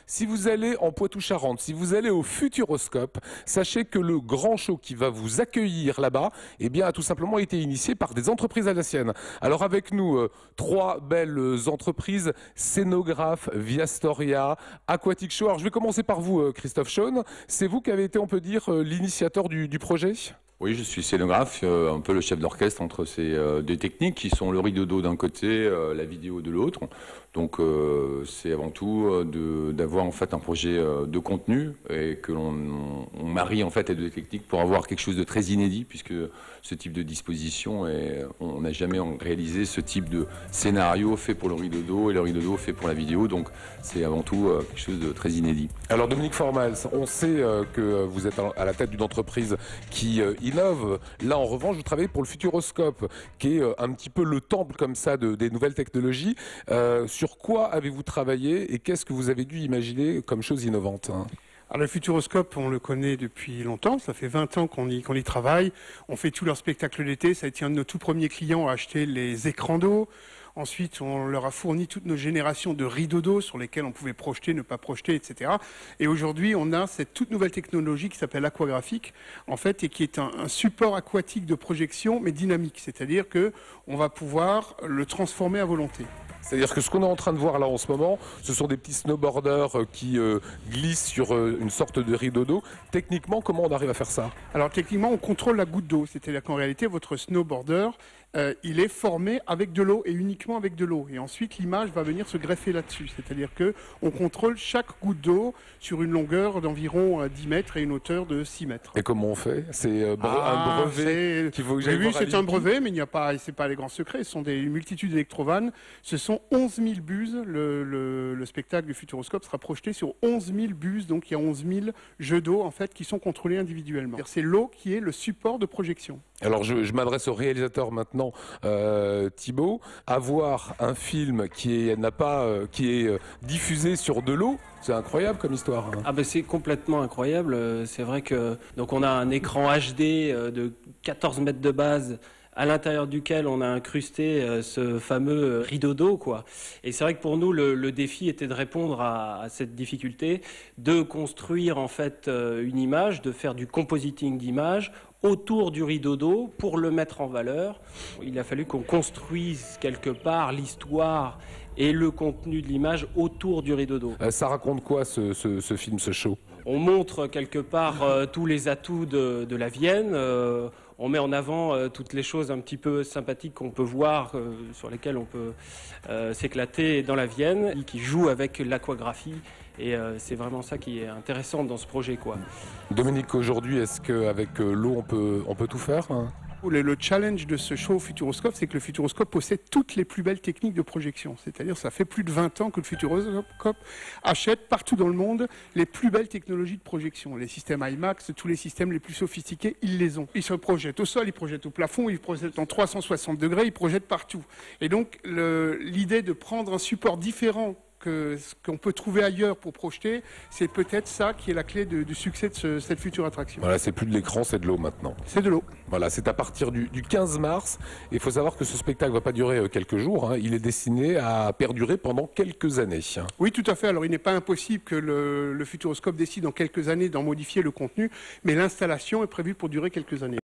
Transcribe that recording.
Si vous allez en Poitou-Charentes, si vous allez au Futuroscope, sachez que le grand show qui va vous accueillir là-bas, eh bien, a tout simplement été initié par des entreprises alsaciennes. Alors avec nous, trois belles entreprises, Scénographe, Viastoria, Aquatic Show. Alors je vais commencer par vous, Christophe Schoen. C'est vous qui avez été, on peut dire, l'initiateur du projet ? Oui, je suis scénographe, un peu le chef d'orchestre entre ces deux techniques qui sont le rideau d'eau d'un côté, la vidéo de l'autre. Donc c'est avant tout d'avoir en fait un projet de contenu et que l'on marie en fait les deux techniques pour avoir quelque chose de très inédit puisque ce type de disposition on n'a jamais réalisé ce type de scénario fait pour le rideau d'eau et le rideau d'eau fait pour la vidéo. Donc c'est avant tout quelque chose de très inédit. Alors Dominique Formals, on sait que vous êtes à la tête d'une entreprise qui innove. Là en revanche, vous travaillez pour le Futuroscope, qui est un petit peu le temple comme ça des nouvelles technologies. Sur quoi avez-vous travaillé et qu'est-ce que vous avez dû imaginer comme chose innovante ? Alors le Futuroscope, on le connaît depuis longtemps, ça fait 20 ans qu'on y travaille. On fait tous leurs spectacles d'été, ça a été un de nos tout premiers clients à acheter les écrans d'eau. Ensuite, on leur a fourni toutes nos générations de rideaux d'eau sur lesquels on pouvait projeter, ne pas projeter, etc. Et aujourd'hui, on a cette toute nouvelle technologie qui s'appelle Aquagraphique, en fait, et qui est un support aquatique de projection, mais dynamique. C'est-à-dire qu'on va pouvoir le transformer à volonté. C'est-à-dire que ce qu'on est en train de voir là en ce moment, ce sont des petits snowboarders qui glissent sur une sorte de rideau d'eau. Techniquement, comment on arrive à faire ça ? Alors techniquement, on contrôle la goutte d'eau. C'est-à-dire qu'en réalité, votre snowboarder, il est formé avec de l'eau et uniquement avec de l'eau. Et ensuite, l'image va venir se greffer là-dessus. C'est-à-dire qu'on contrôle chaque goutte d'eau sur une longueur d'environ 10 mètres et une hauteur de 6 mètres. Et comment on fait ? C'est un brevet qu'il faut que j'aille voir à c'est un l'INPI. brevet, mais c'est pas les grands secrets. Ce sont des multitudes d'électrovannes. Ce sont 11 000 buses. Le spectacle du Futuroscope sera projeté sur 11 000 buses. Donc il y a 11 000 jeux d'eau en fait, qui sont contrôlés individuellement. C'est l'eau qui est le support de projection. Alors je m'adresse au réalisateur maintenant, Thibaut. Avoir un film qui est diffusé sur de l'eau, c'est incroyable comme histoire. Hein. Ah ben c'est complètement incroyable. C'est vrai que donc on a un écran HD de 14 mètres de base, à l'intérieur duquel on a incrusté ce fameux rideau d'eau, quoi. Et c'est vrai que pour nous, le défi était de répondre à cette difficulté, de construire en fait une image, de faire du compositing d'image autour du rideau d'eau pour le mettre en valeur. Il a fallu qu'on construise quelque part l'histoire et le contenu de l'image autour du rideau d'eau. Ça raconte quoi ce film, ce show ? On montre quelque part tous les atouts de la Vienne. On met en avant toutes les choses un petit peu sympathiques qu'on peut voir, sur lesquelles on peut s'éclater dans la Vienne, qui joue avec l'aquagraphie. Et c'est vraiment ça qui est intéressant dans ce projet, quoi. Dominique, aujourd'hui, est-ce qu'avec l'eau, on peut tout faire, hein ? Le challenge de ce show Futuroscope, c'est que le Futuroscope possède toutes les plus belles techniques de projection. C'est-à-dire ça fait plus de 20 ans que le Futuroscope achète partout dans le monde les plus belles technologies de projection. Les systèmes IMAX, tous les systèmes les plus sophistiqués, ils les ont. Ils se projettent au sol, ils projettent au plafond, ils projettent en 360 degrés, ils projettent partout. Et donc l'idée de prendre un support différent que ce qu'on peut trouver ailleurs pour projeter, c'est peut-être ça qui est la clé du succès de cette future attraction. Voilà, c'est plus de l'écran, c'est de l'eau maintenant. C'est de l'eau. Voilà, c'est à partir du 15 mars. Et il faut savoir que ce spectacle ne va pas durer quelques jours. Hein. Il est destiné à perdurer pendant quelques années. Oui, tout à fait. Alors, il n'est pas impossible que le Futuroscope décide dans quelques années d'en modifier le contenu, mais l'installation est prévue pour durer quelques années.